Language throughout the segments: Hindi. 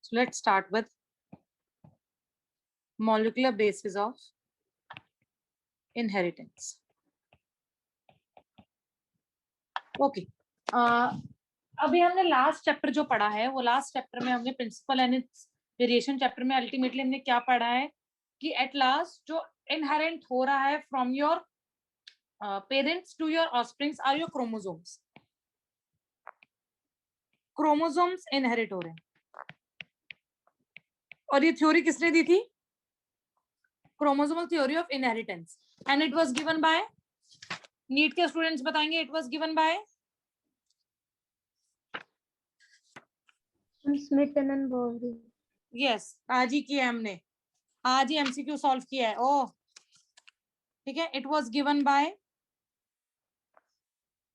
So let's start with molecular basis of inheritance. Okay. अभी हमने लास्ट चैप्टर जो पढ़ा है वो लास्ट चैप्टर में हमने principle and its variation chapter में अल्टीमेटली हमने क्या पढ़ा है कि एट लास्ट जो इनहेरेंट हो रहा है from your parents to your offsprings are your chromosomes. Chromosomes inherit हो रहे हैं. और ये थ्योरी किसने दी थी? Chromosomal theory of inheritance. And it was given by, NEET के स्टूडेंट्स बताएंगे, it was given by Smith and Boveri. Yes, आज ही किया हमने, आज ही एमसीक्यू सॉल्व किया है. ओह ठीक है. It was given by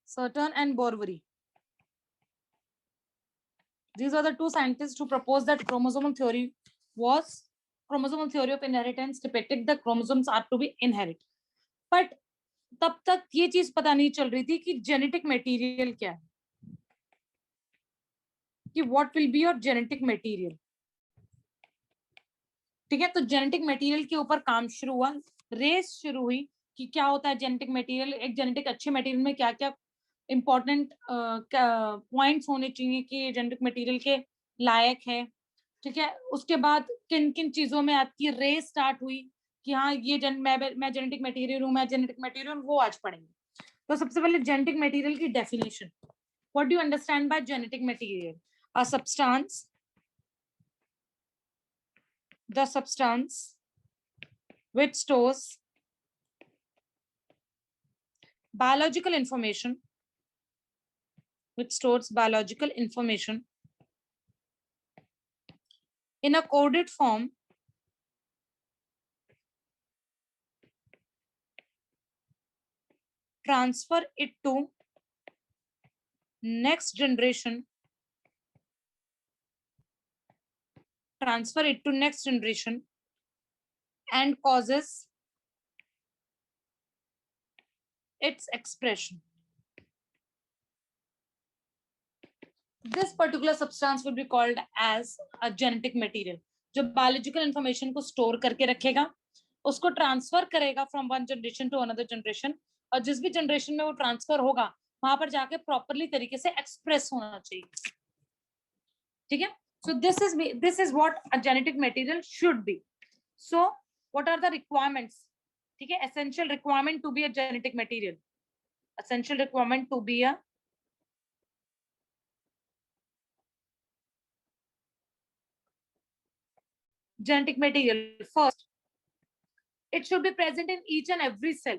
certain and बोरवरी. These are the two scientists who proposed that chromosomal theory of inheritance depicted the chromosomes are to be inherit. But तब तक ये चीज पता नहीं चल रही थी कि जेनेटिक मटेरियल क्या है, कि what will be your genetic material. ठीक है. तो जेनेटिक मटेरियल के ऊपर काम शुरू हुआ, रेस शुरू हुई कि क्या होता है जेनेटिक मटेरियल. एक जेनेटिक अच्छे मटेरियल में क्या क्या इंपॉर्टेंट पॉइंट्स होने चाहिए कि जेनेटिक मटेरियल के लायक है. ठीक है. उसके बाद किन किन चीजों में आपकी रेस स्टार्ट हुई कि हाँ ये मैं जेनेटिक मटेरियल हूँ, मैं जेनेटिक मटेरियल, वो आज पढ़ेंगे. तो सबसे पहले जेनेटिक मटेरियल की definition. What do you understand by genetic material? A substance, the substance which stores biological information, in a coded form transfer it to next generation and causes its expression. This particular substance will be called as a genetic material. जो biological information को store करके रखेगा, उसको transfer करेगा from one generation to another generation, और जिस भी generation में वो transfer होगा वहां पर जाके properly तरीके से express होना चाहिए. ठीक है. So this is what a genetic material should be. So what are the requirements? ठीक है. Essential requirement to be a genetic material. Essential requirement to be a genetic material. First, it should be present in each and every cell.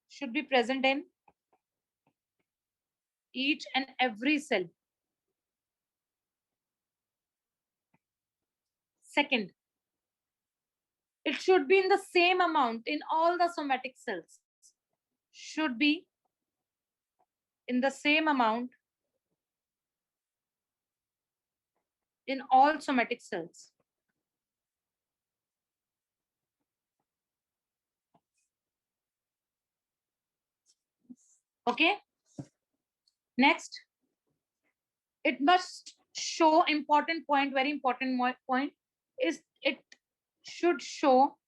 Should be present in each and every cell. Second, it should be in the same amount in all the somatic cells. Should be in the same amount in all somatic cells. Okay. Next, it must show important point, very important point is it should show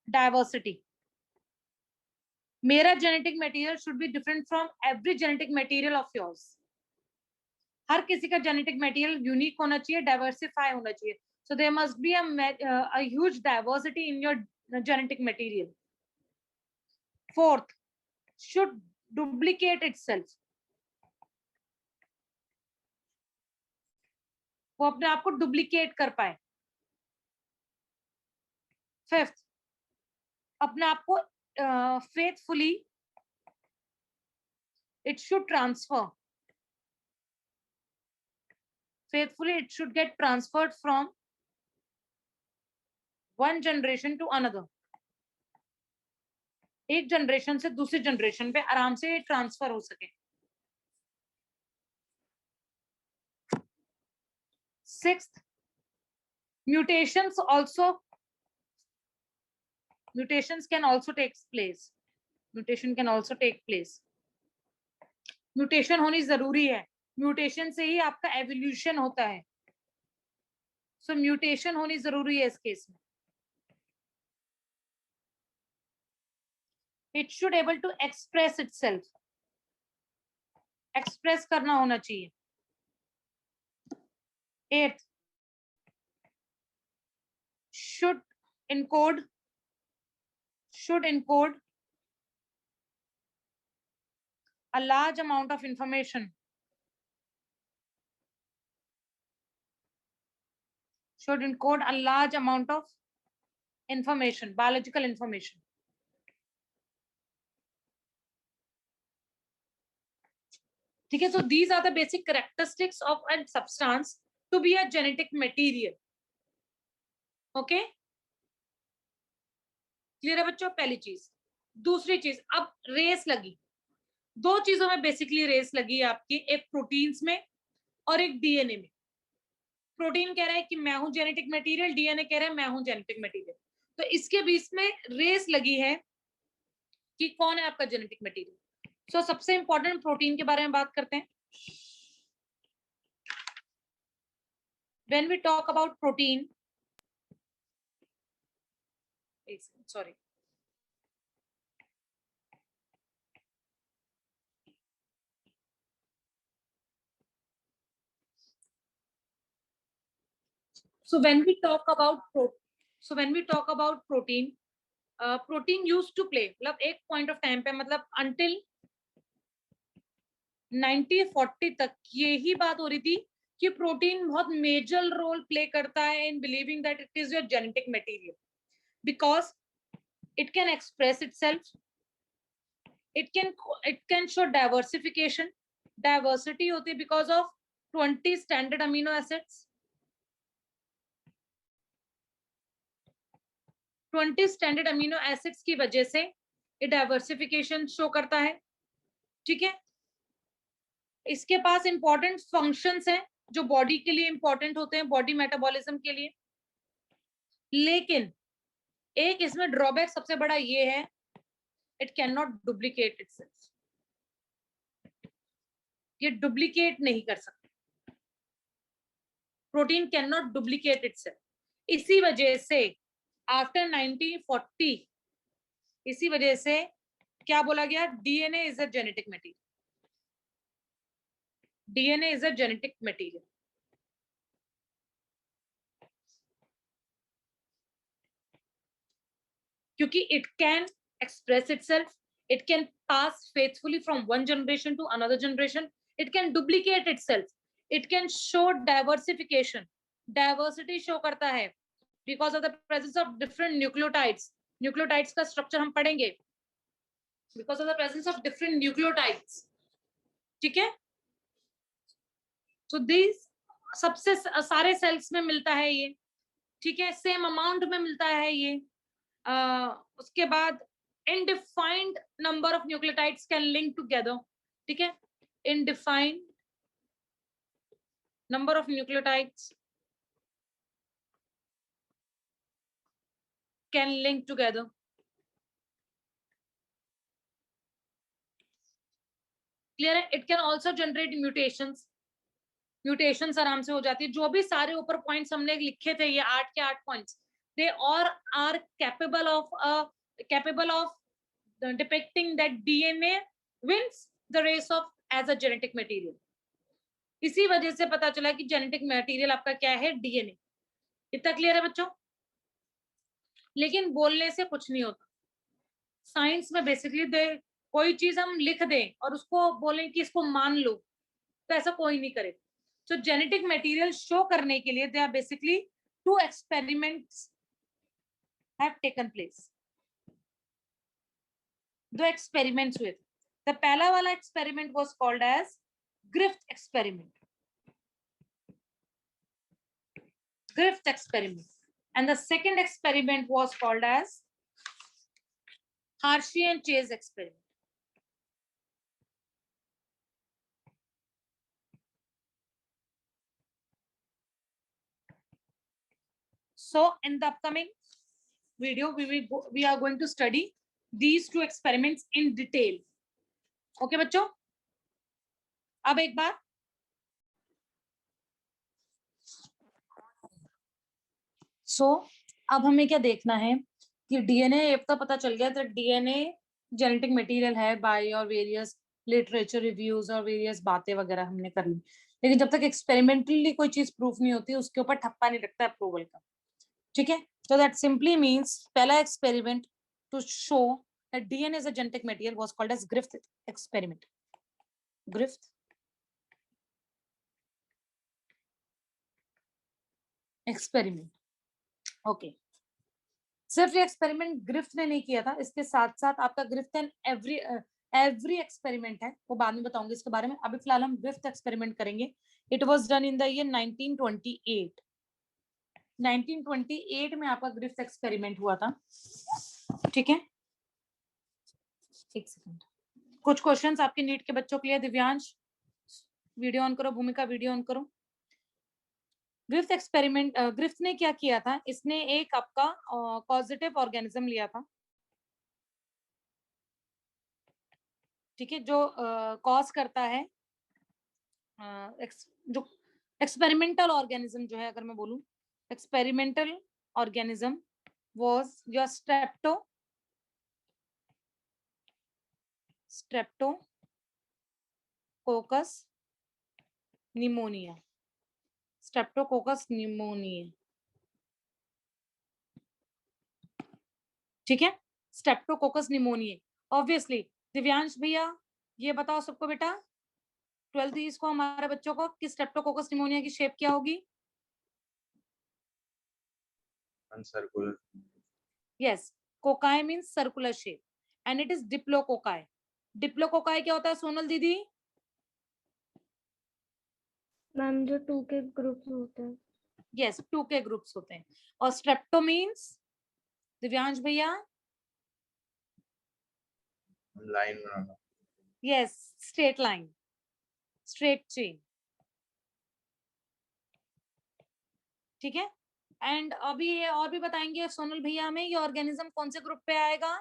diversity. मेरा genetic material should be different from every genetic material of yours. हर किसी का genetic material unique होना चाहिए, diversify होना चाहिए. So there must be a huge diversity in your genetic material. Fourth, should duplicate itself. वो अपने आप को डुप्लीकेट कर पाए. फिफ्थ, अपने आप को faithfully it should transfer. Faithfully it should get transferred from one generation to another. एक जनरेशन से दूसरी जनरेशन पे आराम से ट्रांसफर हो सके. Sixth, mutations can also take place. Mutation can also take place. Mutation होनी जरूरी है, म्यूटेशन से ही आपका एवोल्यूशन होता है। सो म्यूटेशन होनी जरूरी है इस केस में। It should able to express itself, express करना होना चाहिए। 8th, should encode a large amount of information, should encode a large amount of information, biological information. ठीक है, so these are the basic characteristics of a substance to be a genetic material. Okay, clear है बच्चों? पहली चीज। दूसरी चीज, अब रेस लगी, दो चीजों में बेसिकली रेस लगी है आपकी, एक प्रोटीन्स में और एक डीएनए में। प्रोटीन कह रहा है कि मैं हूं जेनेटिक मटेरियल, डीएनए कह रहा है मैं हूं जेनेटिक मटेरियल। तो इसके बीच में रेस लगी है कि कौन है आपका जेनेटिक मटेरियल। सो सबसे इंपॉर्टेंट प्रोटीन के बारे में बात करते हैं। When we talk about protein, sorry, so when we talk about protein, protein use to play, मतलब एक पॉइंट ऑफ टाइम पे, मतलब अंटिल 1940 तक यही बात हो रही थी कि प्रोटीन बहुत मेजर रोल प्ले करता है in believing that it is your genetic material, because it can express itself, it can show diversification, diversity होती है because of 20 standard amino acids, 20 standard amino acids की वजह से ये डाइवर्सिफिकेशन शो करता है। ठीक है, इसके पास इंपॉर्टेंट फंक्शंस हैं जो बॉडी के लिए इंपॉर्टेंट होते हैं, बॉडी मेटाबॉलिज्म के लिए। लेकिन एक इसमें ड्रॉबैक सबसे बड़ा ये है, it can not duplicate itself, ये डुप्लीकेट नहीं कर सकते, protein can not duplicate itself. इसी वजह से आफ्टर 1940, इसी वजह से क्या बोला गया, DNA is a genetic material, DNA is a genetic material. क्योंकि it can express itself, it can pass faithfully from one generation to another generation, it can duplicate itself, it can show diversification, diversity show करता है because of the presence of different nucleotides, nucleotides का structure हम पढ़ेंगे, because of the presence of different nucleotides। ठीक है, so these सबसे सारे सेल्स में मिलता है ये, ठीक है, सेम अमाउंट में मिलता है ये। उसके बाद indefined number of nucleotides can link together, ठीक है, indefined number of nucleotides can link together। Clear है, it can also generate mutations, mutations आराम से हो जाती है। जो भी सारे ऊपर पॉइंट्स हमने लिखे थे, ये 8 के 8 पॉइंट्स, दे और are capable of depicting that DNA wins the race of as a genetic material। इसी वजह से पता चला कि जेनेटिक मटेरियल आपका क्या है, डीएनए। इतना क्लियर है बच्चों? लेकिन बोलने से कुछ नहीं होता। साइंस में बेसिकली कोई चीज हम लिख दें और उसको बोलें कि इसको मान लो, तो ऐसा कोई नहीं करेगा। तो जेनेटिक मटेरियल शो करने के लिए they are basically 2 experiments have taken place, 2 experiments हुए थे। द पहला वाला experiment was called as Griffith experiment, Griffith experiment, and the second experiment was called as Hershey and Chase experiment। So in the upcoming video we are going to study these 2 experiments in detail। okay बच्चों? अब एक बार अब हमें क्या देखना है कि डीएनए तो पता चल गया, तो डीएनए जेनेटिक मटेरियल है बाय और वेरियस लिटरेचर रिव्यूज और वेरियस बातें वगैरह हमने कर ली, लेकिन जब तक एक्सपेरिमेंटली कोई चीज प्रूफ नहीं होती उसके ऊपर ठप्पा नहीं लगता अप्रूवल का। ठीक है, तो दैट सिंपली मीन्स पहला experiment to show that DNA is a genetic material was called as Griffith experiment. Griffith experiment, okay. सिर्फ ये एक्सपेरिमेंट ग्रिफ्थ ने नहीं किया था, इसके साथ साथ आपका ग्रिफ्थ एंड एवरी एक्सपेरिमेंट है, वो बाद में बताऊंगी इसके बारे में। अभी फिलहाल हम ग्रिफ्थ एक्सपेरिमेंट करेंगे। It was done in the year 1928। 1928 में आपका ग्रिफ्थ एक्सपेरिमेंट हुआ था। ठीक है, एक सेकंड, कुछ क्वेश्चंस आपके नीट के बच्चों के लिए। दिव्यांश वीडियो ऑन करो, भूमिका वीडियो ऑन करो। ग्रिफ्थ एक्सपेरिमेंट, ग्रिफ्थ ने क्या किया था, इसने एक आपका पॉजिटिव ऑर्गेनिज्म लिया था। ठीक है, जो कॉज करता है, जो एक्सपेरिमेंटल ऑर्गेनिज्म जो है, अगर मैं बोलूं experimental organism was your Streptococcus pneumonia. Streptococcus pneumonia, ठीक है, स्ट्रेप्टोकोकस निमोनिया। ऑब्वियसली दिव्यांश भैया ये बताओ सबको बेटा, 12th इसको हमारे बच्चों को कि स्ट्रेप्टोकोकस निमोनिया की शेप क्या होगी? Uncircular. Yes, cocci means circular shape and it is diplococci. Diplococci क्या होता है सोनल दीदी? मैम जो 2 के ग्रुप्स होते हैं। यस, 2 के ग्रुप्स होते हैं। और स्ट्रेप्टो मीन्स दिव्यांश भैया? Line बनाना. Yes, straight line, straight chain. ठीक है, एंड अभी ये और भी बताएंगे सोनल भैया हमें, ये ऑर्गेनिज्म कौन से ग्रुप पे आएगा,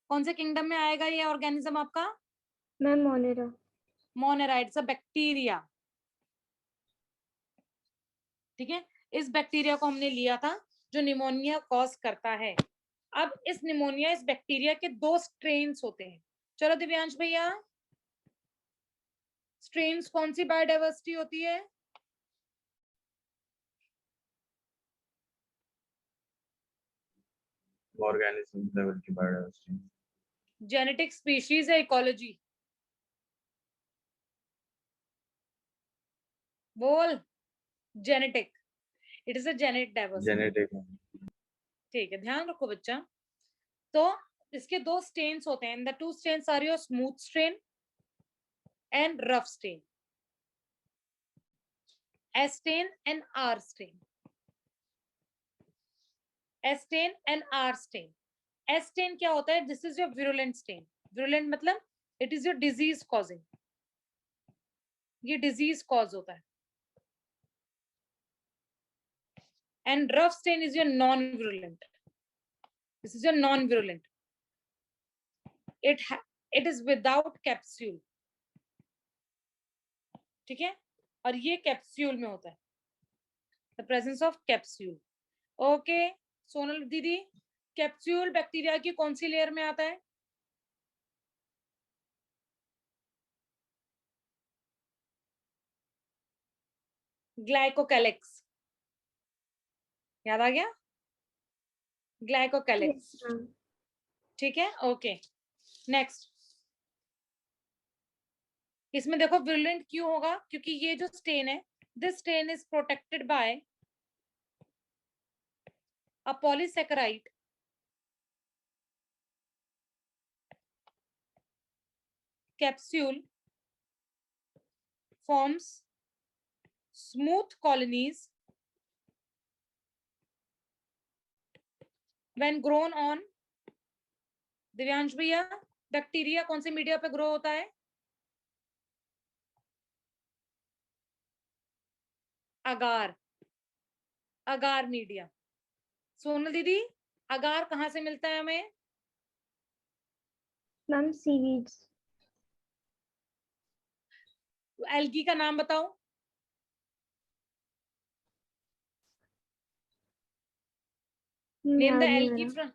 कौन से किंगडम में आएगा ये ऑर्गेनिज्म आपका? Ma'am Monera. Monera, it's a bacteria. ठीक है, इस बैक्टीरिया को हमने लिया था जो निमोनिया कॉज करता है। अब इस निमोनिया, इस बैक्टीरिया के 2 स्ट्रेन्स होते हैं। चलो दिव्यांश भैया, स्ट्रेन्स कौन सी बायोडाइवर्सिटी होती है? Organism level की biodiversity. जेनेटिक स्पीशीज है, इकोलॉजी बोल। Genetic, it is a genetic diversity. Genetic. ठीक है, ध्यान रखो बच्चा। तो इसके 2 स्टेन्स होते हैं, the 2 strains are your smooth strain and rough strain, S strain and R strain. S strain and R strain. S strain क्या होता है? This is your virulent strain. Virulent मतलब it is your disease causing, ये डिजीज कॉज होता है। And rough strain is your non virulent, this is your non virulent. It is without capsule. ठीक है, और ये कैप्सूल में होता है, the presence of capsule. Okay Sonal दीदी, कैप्सूल बैक्टीरिया की कौन सी लेयर में आता है? ग्लाइकोकैलिक्स, याद आ गया? ग्लाइकोकैलिक्स। Yes ma'am. ठीक है, ओके नेक्स्ट। इसमें देखो विरुलेंट क्यों होगा, क्योंकि ये जो स्टेन है, this stain is protected by a polysaccharide capsule forms smooth colonies when grown on, Divyansh भैया बैक्टीरिया कौन से मीडिया पे ग्रो होता है? अगार, अगार मीडिया। सोनल दीदी अगार कहाँ से मिलता है हमें? Ma'am seaweeds. एल्गी का नाम बताओ। नेम द याद नहीं आ एल्गी रहा।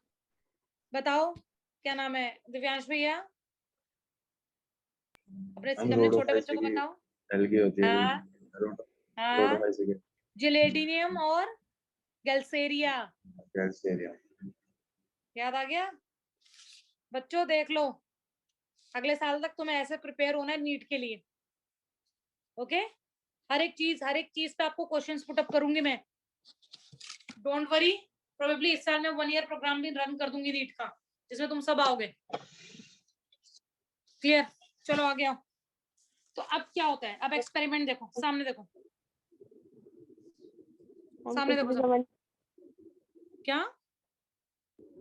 बताओ क्या नाम है दिव्यांश भैया, अपने हम अपने छोटे बच्चों को रोडोफाइसी की बताओ। एल्गी होती है हाँ रोडो हाँ, रोडोफाइसी की जिलेडिनियम और गैल्सेरिया, कैल्सियम। याद आ गया। बच्चों देख लो, अगले साल तक तुम्हें ऐसे प्रिपेयर होना है नीट के लिए। ओके, हर एक चीज पे आपको क्वेश्चंस पुट अप करूंगी मैं, डोंट वरी। प्रोबेबली इस साल मैं 1 ईयर प्रोग्राम भी रन कर दूंगी नीट का, जिसमें तुम सब आओगे। क्लियर, चलो आगे आओ। तो अब क्या होता है, अब एक्सपेरिमेंट देखो, सामने देखो, हम सामने कुछ देखो भी सब। समझ क्या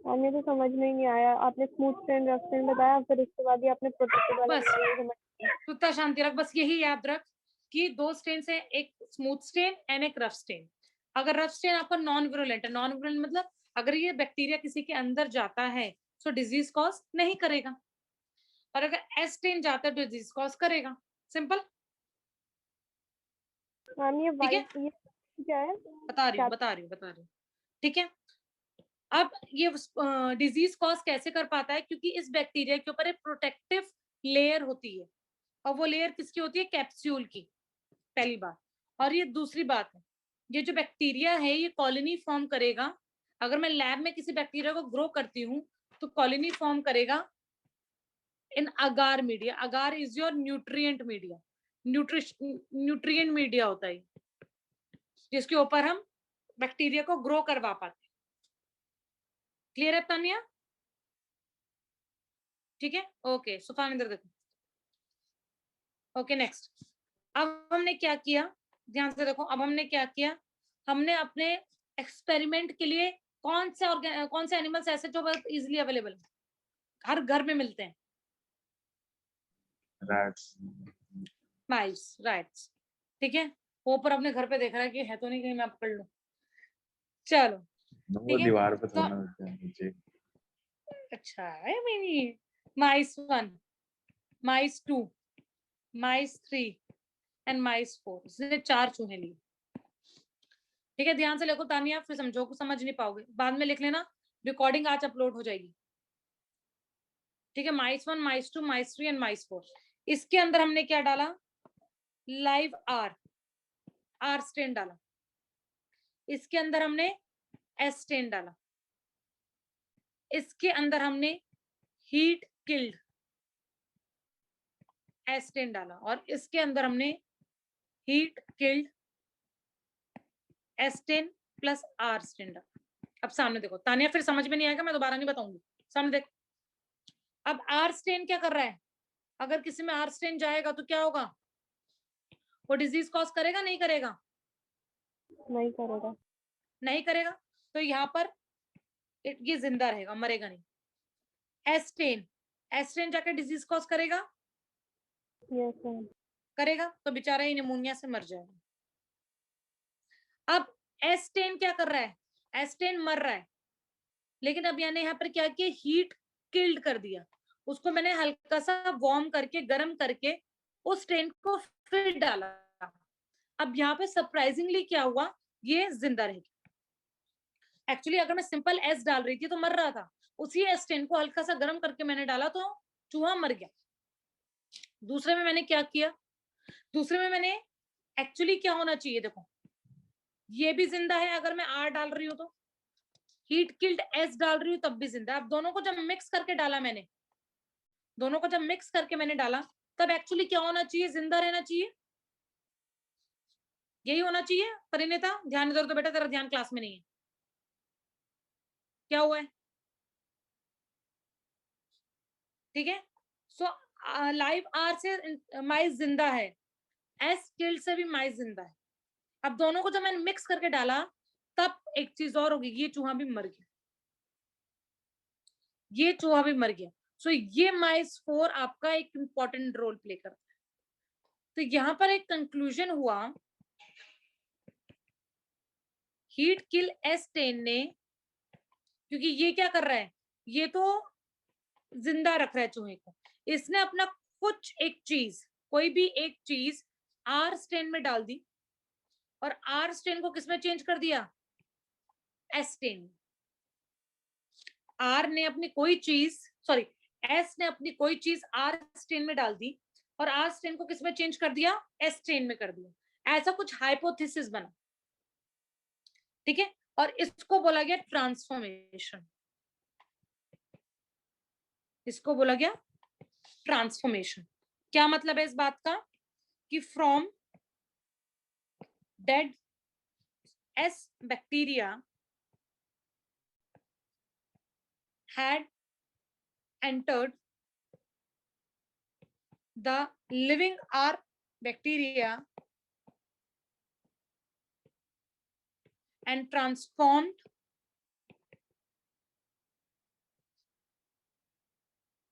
हमें तो समझ में ही नहीं आया। आपने स्मूथ स्टैंड रफ स्टैंड बताया, फिर उसके बाद ही आपने प्रोटेक्टेड वाला बस बताया, ये समझ नहीं आया। तू इतना शांति रख, बस यही याद रख कि 2 स्टेन से, एक स्मूथ स्टेन एंड एक रफ स्टेन। अगर रफ स्टेन आपका नॉन विरुलेंट है, नॉन विरुलेंट मतलब अगर ये बैक्टीरिया किसी के अंदर जाता है तो डिजीज कॉज नहीं करेगा, और अगर एस स्टेन जाता है तो डिजीज कॉज करेगा। सिंपल, मैम ये ठीक है, वाइट ये क्या है? बता रही हूँ क्या? बता रही हूँ बता रही हूँ, ठीक है। अब ये डिजीज कॉज कैसे कर पाता है, क्योंकि इस बैक्टीरिया के ऊपर एक प्रोटेक्टिव लेयर होती है, और वो लेयर किसकी होती है, कैप्सूल की, पहली बात। और ये दूसरी बात है, ये जो बैक्टीरिया है ये कॉलोनी फॉर्म करेगा। अगर मैं लैब में किसी बैक्टीरिया को ग्रो करती हूँ तो कॉलोनी फॉर्म करेगा in agar media. Agar is your nutrient media, nutrient media होता है जिसके ऊपर हम बैक्टीरिया को ग्रो करवा पाते हैं। क्लियर है तानिया? ठीक है, ओके सुफान इधर देखो। ओके नेक्स्ट, अब हमने क्या किया, ध्यान से देखो, अब हमने क्या किया, हमने अपने एक्सपेरिमेंट के लिए कौन से एनिमल्स ऐसे जो बहुत इजीली अवेलेबल है, हर घर में मिलते हैं, रैट्स। माइस, रैट्स, ठीक है। वो ऊपर अपने घर पे देख रहा है कि है तो नहीं, कहीं मैं पकड़ लूं। चलो वो ठीक है, दीवार पे तो थोड़ा होते हैं नीचे। अच्छा है मेरी। माइस 1, माइस 2, माइस 3 एंड माइस 4, इसने 4 चूहे लिए। ठीक है, ध्यान से लिखो तानिया, फिर समझो, को समझ नहीं पाओगे, बाद में लिख लेना, रिकॉर्डिंग आज अपलोड हो जाएगी। ठीक है, माइस 1, माइस 2, माइस 3 एंड माइस 4। इसके अंदर हमने क्या डाला, लाइव आर स्टेन डाला। इसके अंदर हमने एस स्टेन डाला। इसके अंदर हमने हीट किल्ड एस स्टेन डाला, और इसके अंदर हमने heat killed S strain plus R strain डाला। अब सामने देखो तानिया, फिर समझ में नहीं आएगा, मैं दोबारा नहीं बताऊंगी, सामने देखो। अब आर स्टेन क्या कर रहा है, अगर किसी में आर स्टेन जाएगा तो क्या होगा, वो डिजीज कॉज करेगा नहीं करेगा? नहीं करेगा। नहीं करेगा, तो यहाँ पर ये जिंदा रहेगा, मरेगा नहीं। एस्टेन, एस्टेन जाकर डिजीज कॉज करेगा, यस मैम। करेगा, तो बेचारा ही निमोनिया से मर जाएगा। अब एस्टेन क्या कर रहा है, एस्टेन मर रहा है, लेकिन अब मैंने यहाँ पर क्या किया, हीट किल्ड कर दिया उसको, मैंने हल्का सा वार्म करके, गर्म करके उस स्टेन को फिर डाला। अब यहाँ पे सरप्राइजिंगली क्या हुआ, ये जिंदा रहेगी। एक्चुअली अगर मैं सिंपल एस डाल रही थी तो मर रहा था, उसी एस्टेन को हल्का सा गर्म करके मैंने डाला तो चूहा मर गया। दूसरे में मैंने क्या किया, दूसरे में मैंने एक्चुअली क्या होना चाहिए, देखो ये भी जिंदा है, अगर मैं आर डाल रही हूँ तो हीट किल्ड एस डाल रही हूँ तब भी जिंदा है। अब दोनों को जब मिक्स करके डाला मैंने, दोनों को जब मिक्स करके मैंने डाला, तब एक्चुअली क्या होना चाहिए, जिंदा रहना चाहिए, यही होना चाहिए। परिणीता ध्यान इधर, तो बेटा तेरा ध्यान क्लास में नहीं है, क्या हुआ है, ठीक है। सो लाइव आर से माइस जिंदा है, एस किल्ड से भी माइस जिंदा है। अब दोनों को जब मैंने मिक्स करके डाला, तब एक चीज और होगी, ये चूहा भी मर गया, ये चूहा भी मर गया। सो ये माइस 4 आपका एक इंपॉर्टेंट रोल प्ले करता है। तो यहां पर एक कंक्लूजन हुआ, हीट किल एस10 ने, क्योंकि ये क्या कर रहा है, ये तो जिंदा रख रहा है चूहे को, इसने अपना कुछ एक चीज, कोई भी एक चीज आर स्टेन में डाल दी और आर स्टेन को किसमें चेंज कर दिया, एस स्टेन। आर ने अपनी कोई चीज, सॉरी, एस ने अपनी कोई चीज आर स्टेन में डाल दी और आर स्टेन को किसमें चेंज कर दिया, एस स्टेन में कर दिया। ऐसा कुछ हाइपोथेसिस बना, ठीक है, और इसको बोला गया ट्रांसफॉर्मेशन। इसको बोला गया ट्रांसफॉर्मेशन। क्या मतलब है इस बात का कि from dead S bacteria had entered the living R bacteria and transformed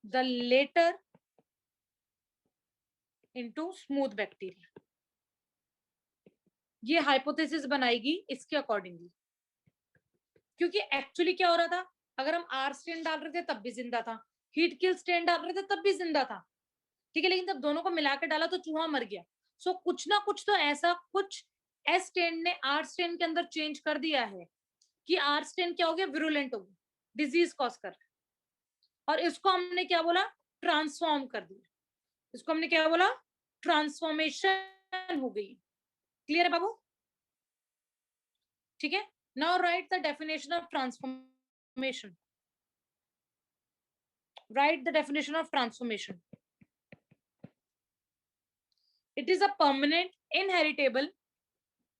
the later into smooth bacteria। ये हाइपोथेसिस बनाएगी इसके अकॉर्डिंगली, क्योंकि एक्चुअली क्या हो रहा था, अगर हम आर स्टेन डाल रहे थे तब भी जिंदा था, हीट किल स्टेन डाल रहे थे तब भी जिंदा था, ठीक है, लेकिन जब दोनों को मिलाकर डाला तो चूहा मर गया। सो कुछ ना कुछ तो ऐसा कुछ एस स्टेन ने आर स्टेन के अंदर चेंज कर दिया है कि आर स्टेन क्या हो गया, विरुलेंट हो गया, डिजीज कॉज कर रहा है, और इसको हमने क्या बोला, ट्रांसफॉर्म कर दिया। इसको हमने क्या बोला, ट्रांसफॉर्मेशन हो गई। क्लियर है बाबू, ठीक है। Now right the definition of transformation. Write the definition of transformation. It is a permanent, inheritable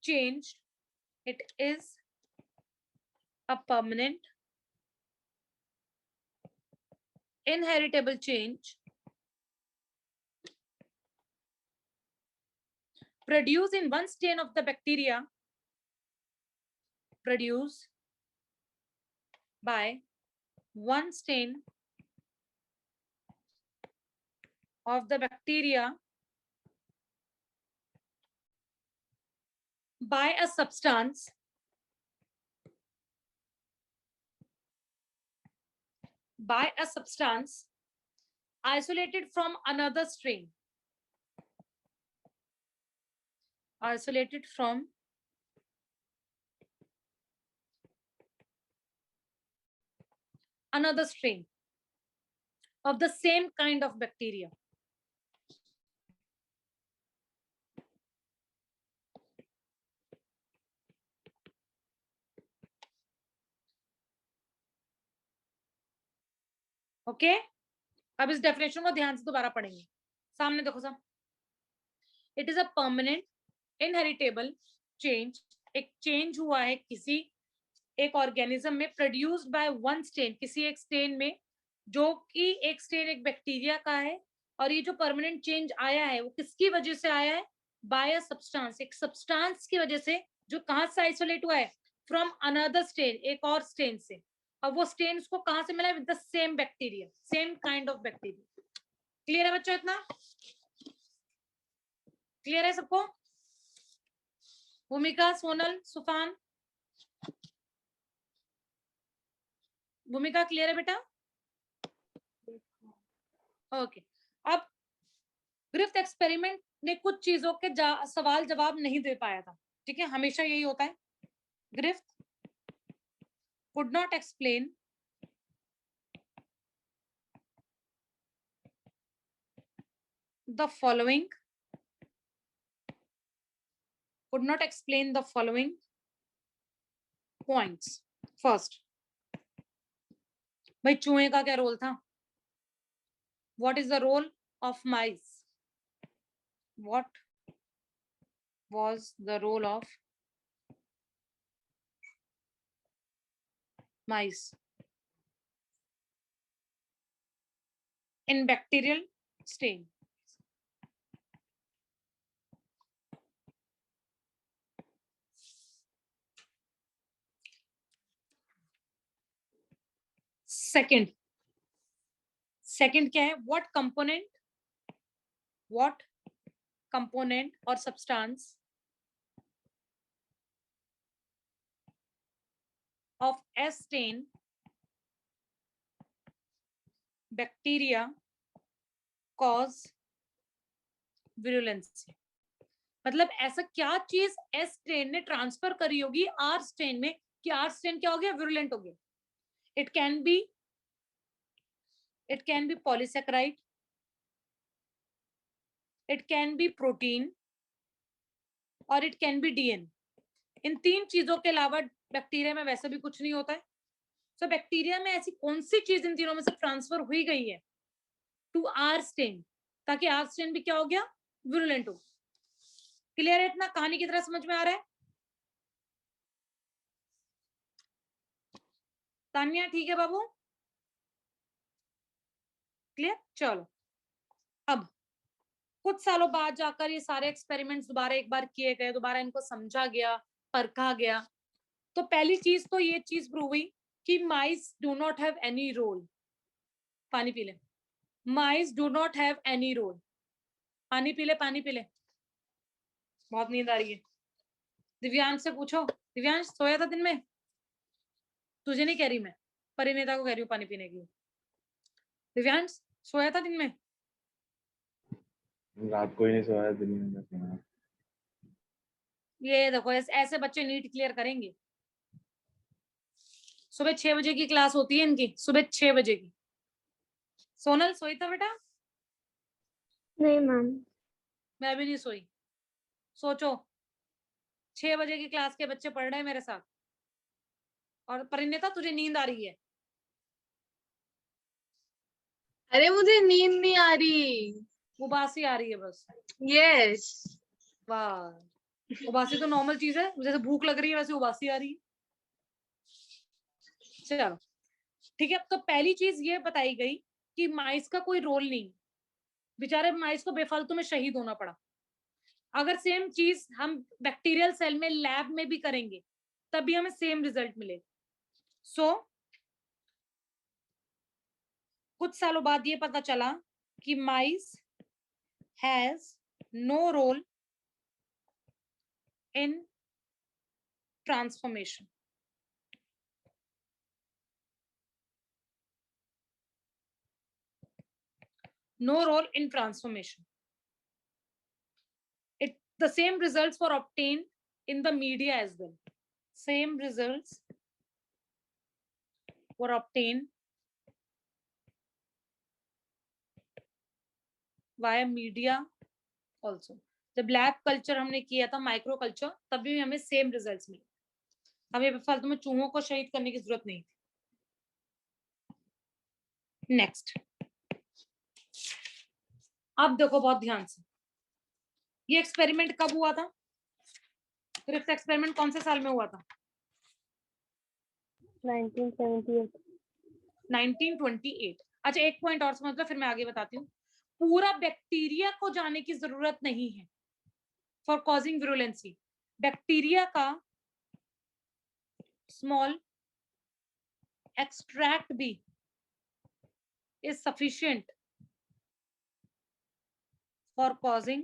change. It is a permanent, inheritable change produced in one strain of the bacteria, produced by one strain of the bacteria by a substance isolated from another strain, isolated from another strain of the same kind of bacteria. Okay अब इस डेफिनेशन को ध्यान से दोबारा पढ़ेंगे। सामने देखो सब, it is a permanent inheritable change, एक चेंज हुआ है किसी एक ऑर्गेनिज्म में, प्रोड्यूस्ड बाय वन स्टेन, किसी एक स्टेन में, जो कि एक स्टेन एक बैक्टीरिया का है, और ये जो परमानेंट चेंज आया है वो किसकी वजह से आया है, बाय अ सब्सटेंस, एक सब्सटेंस की वजह से, जो कहां से आइसोलेट हुआ है, फ्रॉम अनदर स्टेन, एक और स्टेन से, और वो स्टेन उसको कहां से मिला है, with the same bacteria, same kind of bacteria. Clear है बच्चों, इतना क्लियर है सबको? भूमिका, सोनल, सुफान, भूमिका क्लियर है बेटा? ओके अब ग्रिफ्थ एक्सपेरिमेंट ने कुछ चीजों के सवाल जवाब नहीं दे पाया था, ठीक है, हमेशा यही होता है। Griffith could not explain the following, could not explain the following points. First, भाई चूहे का क्या रोल था? What is the role of mice? What was the role of mice in bacterial stain? Second क्या है? What component or substance of S stain bacteria cause virulence? मतलब ऐसा क्या चीज एस स्ट्रेन ने ट्रांसफर करी होगी आर स्ट्रेन में कि आर स्ट्रेन क्या हो गया, विरुलेंट हो गया. It can be polysaccharide, it can be protein और इट कैन बी डीएनए. इन तीन चीजों के अलावा बैक्टीरिया में वैसे भी कुछ नहीं होता है. सो बैक्टीरिया में ऐसी कौन सी चीज इन तीनों में से ट्रांसफर हुई गई है टू आर स्ट्रेन, ताकि आर स्ट्रेन भी क्या हो गया, विरुलेंट हो. क्लियर है? इतना कहानी की तरह समझ में आ रहा है? तान्या ठीक है बाबू? क्लियर? चलो, अब कुछ सालों बाद जाकर ये सारे एक्सपेरिमेंट्स दोबारा एक बार किए गए, दोबारा इनको समझा गया, परखा गया. तो पहली चीज तो ये चीज प्रूव हुई कि mice do not have any role. पानी पी ले. Mice do not have any role. पानी पी ले, पानी पी ले, बहुत नींद आ रही है. दिव्यांश से पूछो. दिव्यांश सोया था दिन में? तुझे नहीं कह रही मैं, परिणीता को कह रही हूँ पानी पीने की. दिव्यांश सोया था दिन में? रात को ही नहीं सोया, दिन में सोया. ये देखो, ऐसे बच्चे नीट क्लियर करेंगे. सुबह 6 बजे की क्लास होती है इनकी, सुबह 6 बजे की. सोनल सोई था बेटा? नहीं मैम. मैं भी नहीं सोई. सोचो, 6 बजे की क्लास के बच्चे पढ़ रहे हैं मेरे साथ, और परिणीता तुझे नींद आ रही है. अरे मुझे नींद नहीं आ रही. उबासी आ रही है बस. यस. वाह, उबासी तो नॉर्मल चीज है, जैसे भूख लग रही है वैसे उबासी आ रही है. चलो ठीक है. तो पहली चीज ये बताई गई कि माइस का कोई रोल नहीं, बेचारे माइस को बेफालतू में शहीद होना पड़ा. अगर सेम चीज हम बैक्टीरियल सेल में लैब में भी करेंगे तभी हमें सेम रिजल्ट मिलेगा. सो कुछ सालों बाद ये पता चला कि mice has no role in transformation. No role in transformation. The same results were obtained in the media as well. Same results were obtained via media also. जब लैब कल्चर हमने किया था, माइक्रो कल्चर, तभी हमें सेम रिजल्ट्स मिले. हमें फालतू में चूहों को शहीद करने की जरूरत नहीं थी. नेक्स्ट, अब देखो बहुत ध्यान से, ये एक्सपेरिमेंट कब हुआ था? ग्रिफ्थ एक्सपेरिमेंट कौन से साल में हुआ था? 1978. 1928. अच्छा, एक पॉइंट और समझ लो, फिर मैं आगे बताती हूँ. पूरा बैक्टीरिया को जाने की जरूरत नहीं है फॉर कॉजिंग विरुलेंसी. बैक्टीरिया का स्मॉल एक्सट्रैक्ट भी is sufficient for causing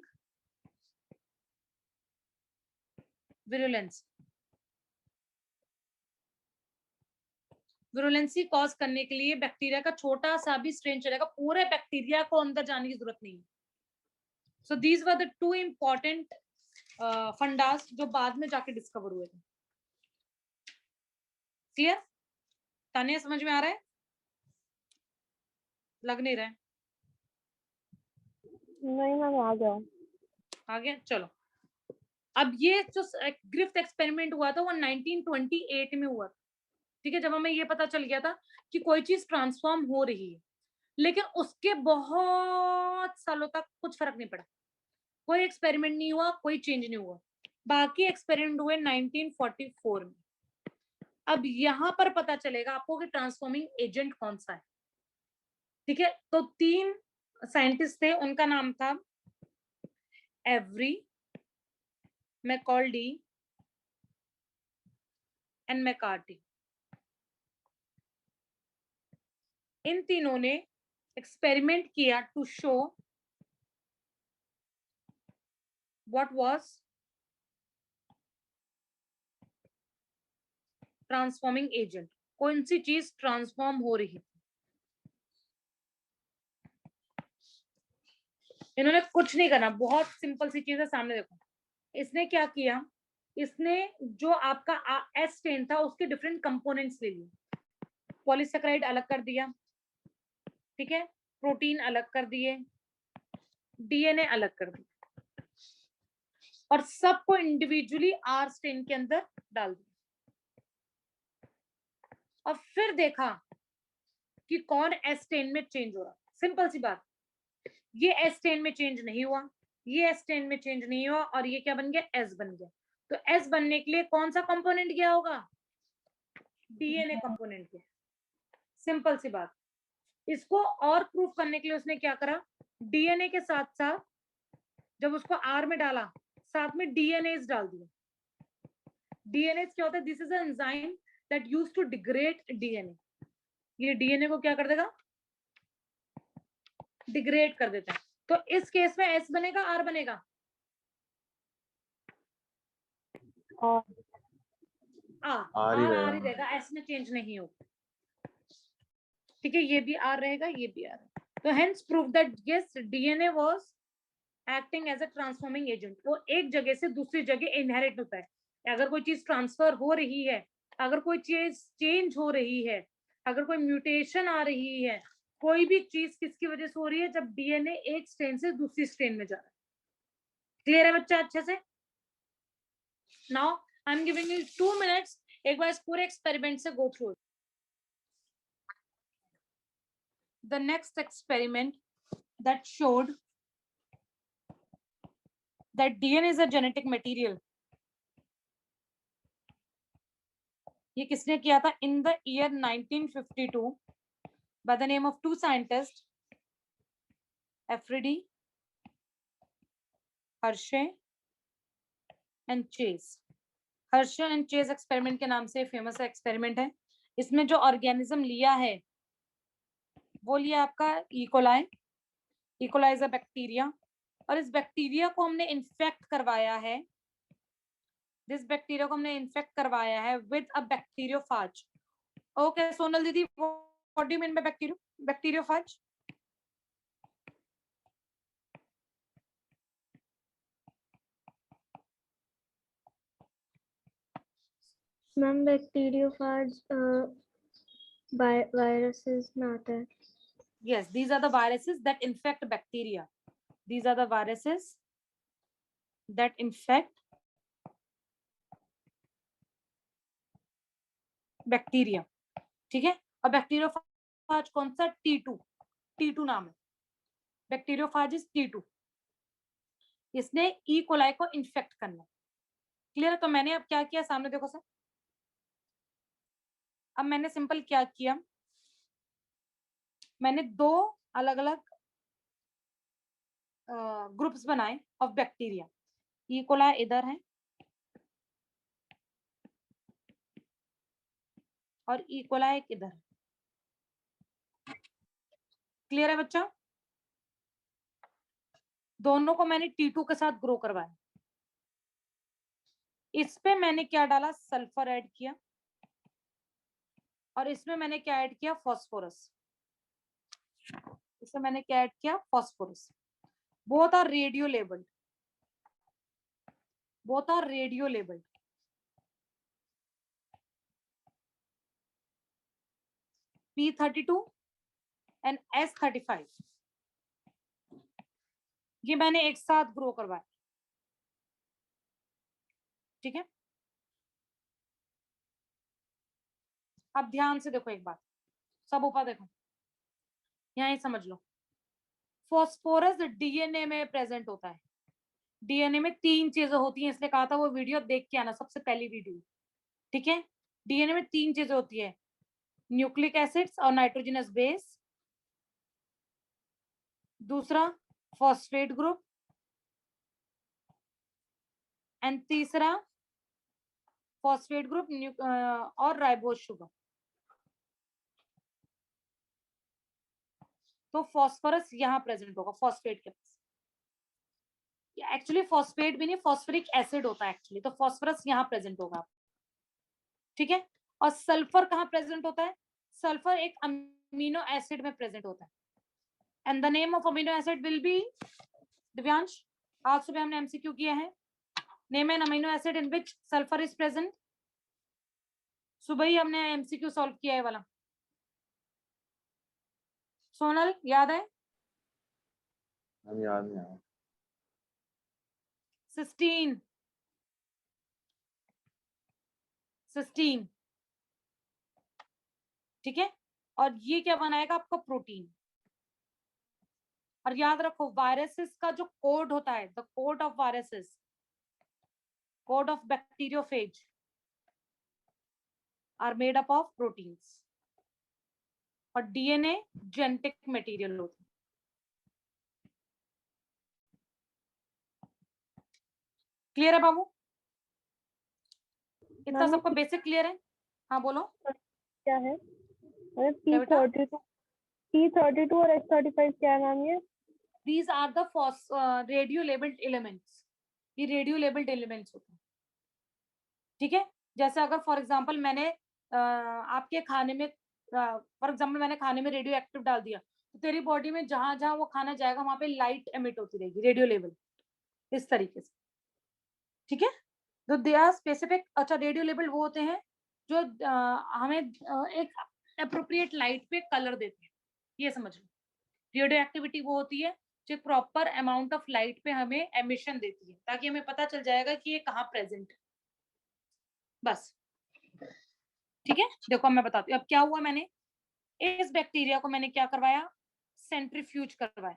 virulence. Virulency cause करने के लिए बैक्टीरिया का छोटा सा भी स्ट्रेन चलेगा, पूरे बैक्टीरिया को अंदर जाने की जरूरत नहीं है. So these were the two important fundas जो बाद में जाके डिस्कवर हुए थे. क्लियर? तानिया समझ में आ रहा है? लग नहीं रहा है? नहीं मैम, आ गया. आ गया. चलो, अब ये जो ग्रिफ्थ एक्सपेरिमेंट हुआ था वो 1928 में हुआ था. ठीक है, जब हमें ये पता चल गया था कि कोई चीज ट्रांसफॉर्म हो रही है, लेकिन उसके बहुत सालों तक कुछ फर्क नहीं पड़ा. कोई एक्सपेरिमेंट नहीं हुआ, कोई चेंज नहीं हुआ. बाकी एक्सपेरिमेंट हुए 1944 में. अब यहां पर पता चलेगा आपको कि ट्रांसफॉर्मिंग एजेंट कौन सा है. ठीक है, तो 3 साइंटिस्ट थे, उनका नाम था एवरी, मैकॉल्डी एंड मैकार्टी. इन तीनों ने एक्सपेरिमेंट किया to show what was transforming agent. कौन सी चीज ट्रांसफॉर्म हो रही है. इन्होंने कुछ नहीं करना, बहुत सिंपल सी चीज है, सामने देखो. इसने क्या किया, इसने जो आपका एस टेन था उसके डिफरेंट कंपोनेंट्स ले लिए, पॉलीसेकेराइड अलग कर दिया, ठीक है, प्रोटीन अलग कर दिए, डीएनए अलग कर दिया, और सबको इंडिविजुअली आर स्टेन के अंदर डाल दिया, और फिर देखा कि कौन एस टेन में चेंज हो रहा। सिंपल सी बात, ये एस टेन में चेंज नहीं हुआ, ये एस टेन में चेंज नहीं हुआ, और ये क्या बन गया, एस बन गया। तो एस बनने के लिए कौन सा कंपोनेंट गया होगा, डीएनए कंपोनेंट गया। सिंपल सी बात। इसको और प्रूफ करने के लिए उसने क्या करा, डीएनए के साथ साथ जब उसको आर में डाला, साथ में डीएनएस डाल दिया। डीएनएस क्या होता है, this is an enzyme that used to degrade DNA. ये डीएनए को क्या कर देगा, डिग्रेड कर देता है। तो इस केस में एस बनेगा, आर बनेगा, आर ही रहेगा, एस में चेंज नहीं होगा, ठीक है। ये भी आर रहेगा, ये भी आर। तो hence prove that yes DNA was acting as a transforming agent. वो एक जगह से दूसरी जगह इनहेरिट होता है। अगर कोई चीज ट्रांसफर हो रही है, अगर कोई चीज चेंज हो रही है, अगर कोई म्यूटेशन आ रही है, कोई भी चीज किसकी वजह से हो रही है, जब डीएनए एक स्ट्रेन से दूसरी स्ट्रेन में जा रहा है। क्लियर है बच्चा अच्छे से? Now I am giving you 2 minutes, एक बार इस पूरे एक्सपेरिमेंट से go through. The next experiment that showed that DNA is a genetic material. ये किसने किया था? In the year 1952 by the name of two scientists, Afridi, Hershey and Chase. Hershey and Chase experiment के नाम से फेमस एक्सपेरिमेंट है। इसमें जो ऑर्गेनिज्म लिया है वो लिया आपका E coli. E coli is a bacteria, और इस बैक्टीरिया को हमने इन्फेक्ट करवाया है, दिस बैक्टीरिया को हमने इन्फेक्ट करवाया है with a bacteriophage. Okay Sonal दीदी, what do you mean by bacteriophage? Ma'am bacteriophage viruses में आता है। Yes, these are the viruses that infect bacteria. These are the viruses that infect bacteria. ठीक है, और बैक्टीरियोफाज कौन सा? T2 नाम है, बैक्टीरियोफाज इज T2। इसने ई कोलाई को इन्फेक्ट करना। क्लियर है? तो मैंने अब क्या किया, सामने देखो सर, अब मैंने सिंपल क्या किया, मैंने दो अलग अलग ग्रुप्स बनाए ऑफ बैक्टीरिया। ई कोलाई इधर है और ई कोलाई एक इधर है। क्लियर है बच्चा? दोनों को मैंने T2 के साथ ग्रो करवाया। इस पे मैंने क्या डाला, सल्फर ऐड किया, और इसमें मैंने क्या ऐड किया, फास्फोरस। इसमें मैंने क्या ऐड किया, phosphorus. Both are radio labelled, both are radio labelled. P32 and S35, ये मैंने एक साथ ग्रो करवाया। ठीक है, अब ध्यान से देखो एक बात, सब ऊपर देखो, यहां समझ लो। फास्फोरस डीएनए में प्रेजेंट होता है। डीएनए में 3 चीजें होती हैं, इसलिए कहा था वो वीडियो देख के आना, सबसे पहली वीडियो। ठीक है, डीएनए में 3 चीजें होती है, न्यूक्लिक एसिड्स और नाइट्रोजनस बेस, दूसरा फॉस्फेट ग्रुप, एंड तीसरा फॉस्फेट ग्रुप और राइबोज शुगर। तो फॉस्फोरस यहाँ प्रेजेंट होगा फॉस्फेट के पास। एक्चुअली फॉस्फेट भी नहीं, फॉस्फोरिक एसिड होता है एक्चुअली, तो फॉस्फोरस यहाँ प्रेजेंट होगा। ठीक है, और सल्फर कहाँ प्रेजेंट होता है? सल्फर एक अमीनो एसिड में प्रेजेंट होता है, and the name of amino acid will be, Divyansh आज सुबह हमने एमसीक्यू किया है, name an amino acid in which sulphur is present. सुबह ही हमने एमसीक्यू सॉल्व किया है वाला। सोनल याद है? हम याद नहीं आया। सिस्टीन, सिस्टीन, ठीक है। और ये क्या बनाएगा आपका प्रोटीन। और याद रखो वायरसेस का जो कोड होता है, the code of viruses, code of bacteriophage are made up of proteins. और डीएनए जेनेटिक मटेरियल होता है। क्लियर है बाबू? इतना मैम, सबको बेसिक क्लियर है? हाँ बोलो। क्या है? मतलब क्या बेटा? P32 और H35 क्या है मैम? ये These are the radio labeled elements. ये रेडियो लेबल्ड एलिमेंट्स होते हैं, ठीक है। जैसे अगर फॉर एग्जांपल मैंने आपके खाने में रेडियो एक्टिव डाल दिया, तो तेरी बॉडी में जहां जहां वो खाना जाएगा वहां पे लाइट एमिट होती रहेगी, रेडियो लेवल, इस तरीके से, ठीक है। तो दे आर स्पेसिफिक। अच्छा, रेडियो लेबल वो होते हैं जो हमें एक अप्रोप्रिएट लाइट पे कलर देते हैं, ये समझ लो। रेडियो एक्टिविटी वो होती है जो प्रॉपर अमाउंट ऑफ लाइट पे हमें एमिशन देती है, ताकि हमें पता चल जाएगा कि ये कहाँ प्रेजेंट है, बस, ठीक है। देखो मैं बताती हूँ अब क्या हुआ। मैंने इस बैक्टीरिया को मैंने क्या करवाया, सेंट्रीफ्यूज करवाया।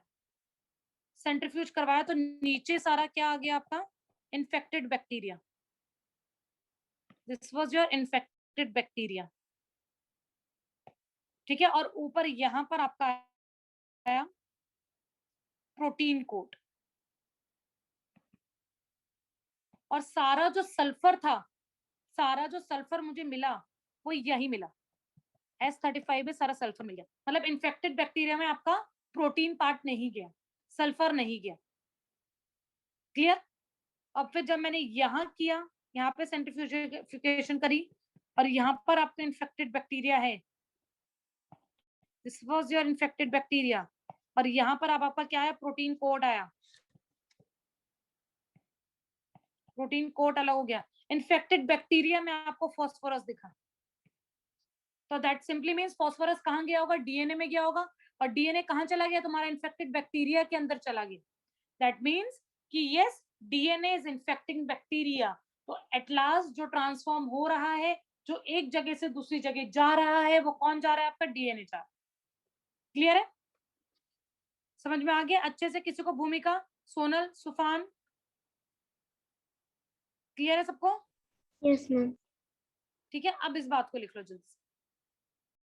सेंट्रीफ्यूज करवाया तो नीचे सारा क्या आ गया आपका, infected bacteria. This was your infected bacteria, ठीक है। और ऊपर यहां पर आपका आया प्रोटीन कोट। और सारा जो सल्फर था, सारा जो सल्फर मुझे मिला वो यही मिला, S35 में सारा सल्फर मिल गया। मतलब इन्फेक्टेड बैक्टीरिया में आपका प्रोटीन पार्ट नहीं गया, सल्फर नहीं गया। क्लियर? अब फिर जब मैंने यहाँ किया, यहाँ पे सेंट्रीफ्यूगेशन करी और यहाँ पर आपका इन्फेक्टेड बैक्टीरिया है, this was your infected bacteria. और यहाँ पर अब आपका क्या है, प्रोटीन कोड आया, प्रोटीन कोड अलग हो गया। इन्फेक्टेड बैक्टीरिया में आपको फास्फोरस दिखा, तो दैट सिंपली मींस फास्फोरस कहाँ गया होगा, डीएनए में गया होगा। और डीएनए कहाँ चला गया, तुम्हारा इन्फेक्टेड बैक्टीरिया के अंदर चला गया। दैट मींस कि yes, DNA is infecting bacteria. तो एट लास्ट जो ट्रांसफॉर्म हो रहा है, जो एक जगह से दूसरी जगह जा रहा है, वो कौन जा रहा है, आपका डीएनए जा रहा है। क्लियर है? समझ में आ गया अच्छे से? किसी को भूमिका, सोनल, सुफान, क्लियर है सबको? Yes, ma'am. ठीक है। अब इस बात को लिख लो जल्दी से।